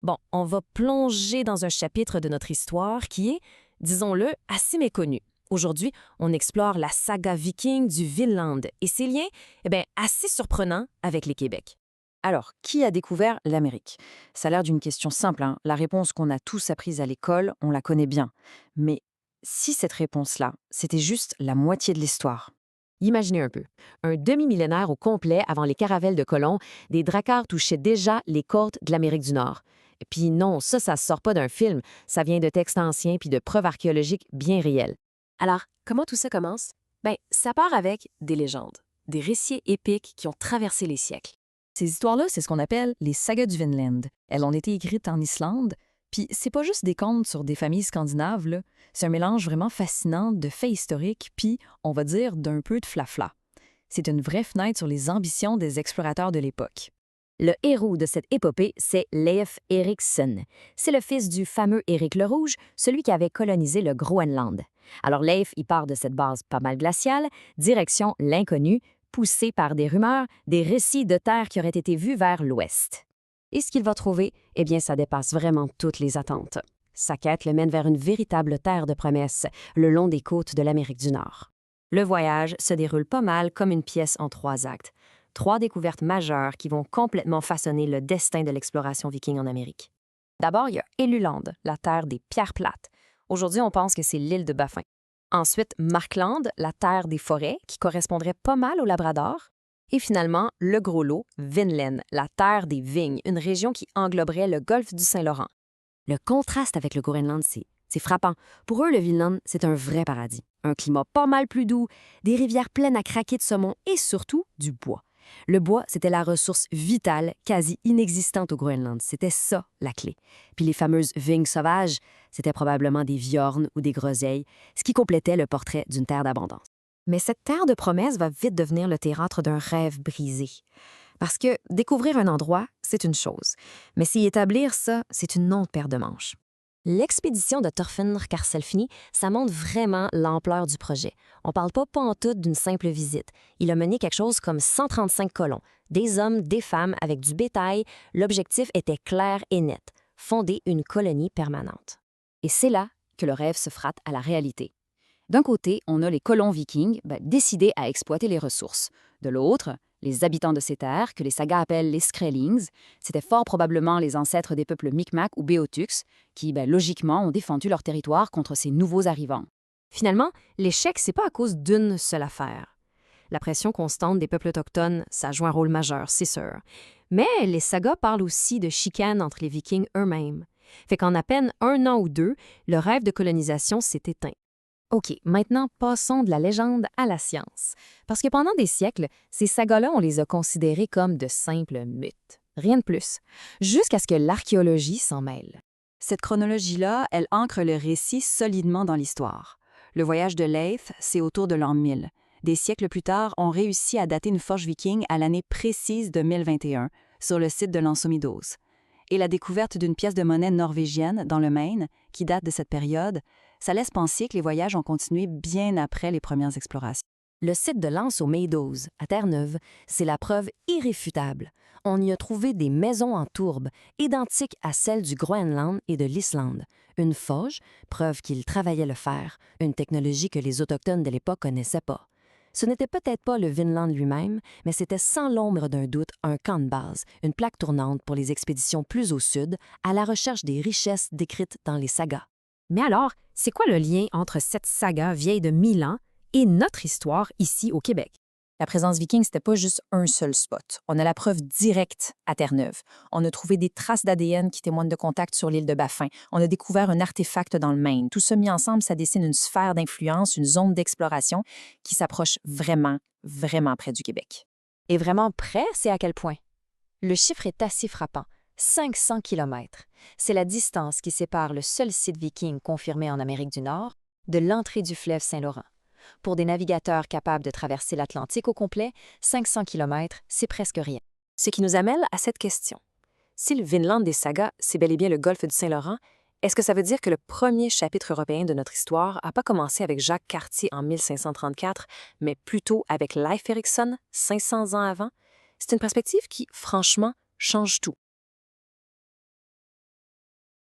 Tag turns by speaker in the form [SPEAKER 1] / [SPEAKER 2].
[SPEAKER 1] Bon, on va plonger dans un chapitre de notre histoire qui est, disons-le, assez méconnu. Aujourd'hui, on explore la saga viking du Vinland et ses liens, assez surprenants avec les Québec.
[SPEAKER 2] Alors, qui a découvert l'Amérique? Ça a l'air d'une question simple, hein. La réponse qu'on a tous apprise à l'école, on la connaît bien. Mais si cette réponse-là, c'était juste la moitié de l'histoire?
[SPEAKER 1] Imaginez un peu. Un demi-millénaire au complet avant les caravelles de colons, des dracars touchaient déjà les côtes de l'Amérique du Nord. Et puis non, ça sort pas d'un film. Ça vient de textes anciens puis de preuves archéologiques bien réelles. Alors, comment tout ça commence? Ça part avec des légendes, des récits épiques qui ont traversé les siècles.
[SPEAKER 2] Ces histoires-là, c'est ce qu'on appelle les sagas du Vinland. Elles ont été écrites en Islande, puis c'est pas juste des contes sur des familles scandinaves, là. C'est un mélange vraiment fascinant de faits historiques, puis, on va dire, d'un peu de flafla. C'est une vraie fenêtre sur les ambitions des explorateurs de l'époque.
[SPEAKER 1] Le héros de cette épopée, c'est Leif Erikson. C'est le fils du fameux Éric le Rouge, celui qui avait colonisé le Groenland. Alors Leif, il part de cette base pas mal glaciale, direction l'inconnu, poussé par des rumeurs, des récits de terre qui auraient été vus vers l'ouest. Et ce qu'il va trouver, ça dépasse vraiment toutes les attentes. Sa quête le mène vers une véritable terre de promesses, le long des côtes de l'Amérique du Nord. Le voyage se déroule pas mal comme une pièce en 3 actes. 3 découvertes majeures qui vont complètement façonner le destin de l'exploration viking en Amérique. D'abord, il y a Eluland, la terre des pierres plates. Aujourd'hui, on pense que c'est l'île de Baffin. Ensuite, Markland, la terre des forêts, qui correspondrait pas mal au Labrador. Et finalement, le gros lot, Vinland, la terre des vignes, une région qui engloberait le golfe du Saint-Laurent. Le contraste avec le Groenland, c'est frappant. Pour eux, le Vinland, c'est un vrai paradis. Un climat pas mal plus doux, des rivières pleines à craquer de saumon et surtout du bois. Le bois, c'était la ressource vitale, quasi inexistante au Groenland. C'était ça, la clé. Puis les fameuses vignes sauvages, c'était probablement des viornes ou des groseilles, ce qui complétait le portrait d'une terre d'abondance. Mais cette terre de promesses va vite devenir le théâtre d'un rêve brisé. Parce que découvrir un endroit, c'est une chose. Mais s'y établir, ça, c'est une autre paire de manches. L'expédition de Thorfinn Karlsefni, ça montre vraiment l'ampleur du projet. On parle pas pantoute d'une simple visite. Il a mené quelque chose comme 135 colons, des hommes, des femmes, avec du bétail. L'objectif était clair et net, fonder une colonie permanente. Et c'est là que le rêve se frappe à la réalité.
[SPEAKER 2] D'un côté, on a les colons vikings, décidés à exploiter les ressources. De l'autre, les habitants de ces terres, que les sagas appellent les Skrellings, c'était fort probablement les ancêtres des peuples Micmac ou Beotux, qui, logiquement, ont défendu leur territoire contre ces nouveaux arrivants.
[SPEAKER 1] Finalement, l'échec, c'est pas à cause d'une seule affaire. La pression constante des peuples autochtones, ça joue un rôle majeur, c'est sûr. Mais les sagas parlent aussi de chicanes entre les Vikings eux-mêmes. Fait qu'en à peine 1 an ou 2, le rêve de colonisation s'est éteint. OK, maintenant passons de la légende à la science. Parce que pendant des siècles, ces sagas-là, on les a considérés comme de simples mythes. Rien de plus. Jusqu'à ce que l'archéologie s'en mêle.
[SPEAKER 2] Cette chronologie-là, elle ancre le récit solidement dans l'histoire. Le voyage de Leif, c'est autour de l'an 1000. Des siècles plus tard, on réussit à dater une forge viking à l'année précise de 1021, sur le site de Lansomidos. Et la découverte d'une pièce de monnaie norvégienne dans le Maine, qui date de cette période, ça laisse penser que les voyages ont continué bien après les premières explorations.
[SPEAKER 1] Le site de Lance aux Meadows, à Terre-Neuve, c'est la preuve irréfutable. On y a trouvé des maisons en tourbe, identiques à celles du Groenland et de l'Islande. Une forge, preuve qu'ils travaillaient le fer, une technologie que les Autochtones de l'époque connaissaient pas. Ce n'était peut-être pas le Vinland lui-même, mais c'était sans l'ombre d'un doute un camp de base, une plaque tournante pour les expéditions plus au sud, à la recherche des richesses décrites dans les sagas. Mais alors, c'est quoi le lien entre cette saga vieille de 1000 ans et notre histoire ici au Québec?
[SPEAKER 2] La présence viking, c'était pas juste un seul spot. On a la preuve directe à Terre-Neuve. On a trouvé des traces d'ADN qui témoignent de contact sur l'île de Baffin. On a découvert un artefact dans le Maine. Tout ça mis ensemble, ça dessine une sphère d'influence, une zone d'exploration qui s'approche vraiment, vraiment près du Québec.
[SPEAKER 1] Et vraiment près, c'est à quel point? Le chiffre est assez frappant. 500 kilomètres. C'est la distance qui sépare le seul site viking confirmé en Amérique du Nord de l'entrée du fleuve Saint-Laurent. Pour des navigateurs capables de traverser l'Atlantique au complet, 500 kilomètres, c'est presque rien. Ce qui nous amène à cette question. Si le Vinland des sagas, c'est bel et bien le golfe du Saint-Laurent, est-ce que ça veut dire que le premier chapitre européen de notre histoire n'a pas commencé avec Jacques Cartier en 1534, mais plutôt avec Leif Erikson 500 ans avant? C'est une perspective qui, franchement, change tout.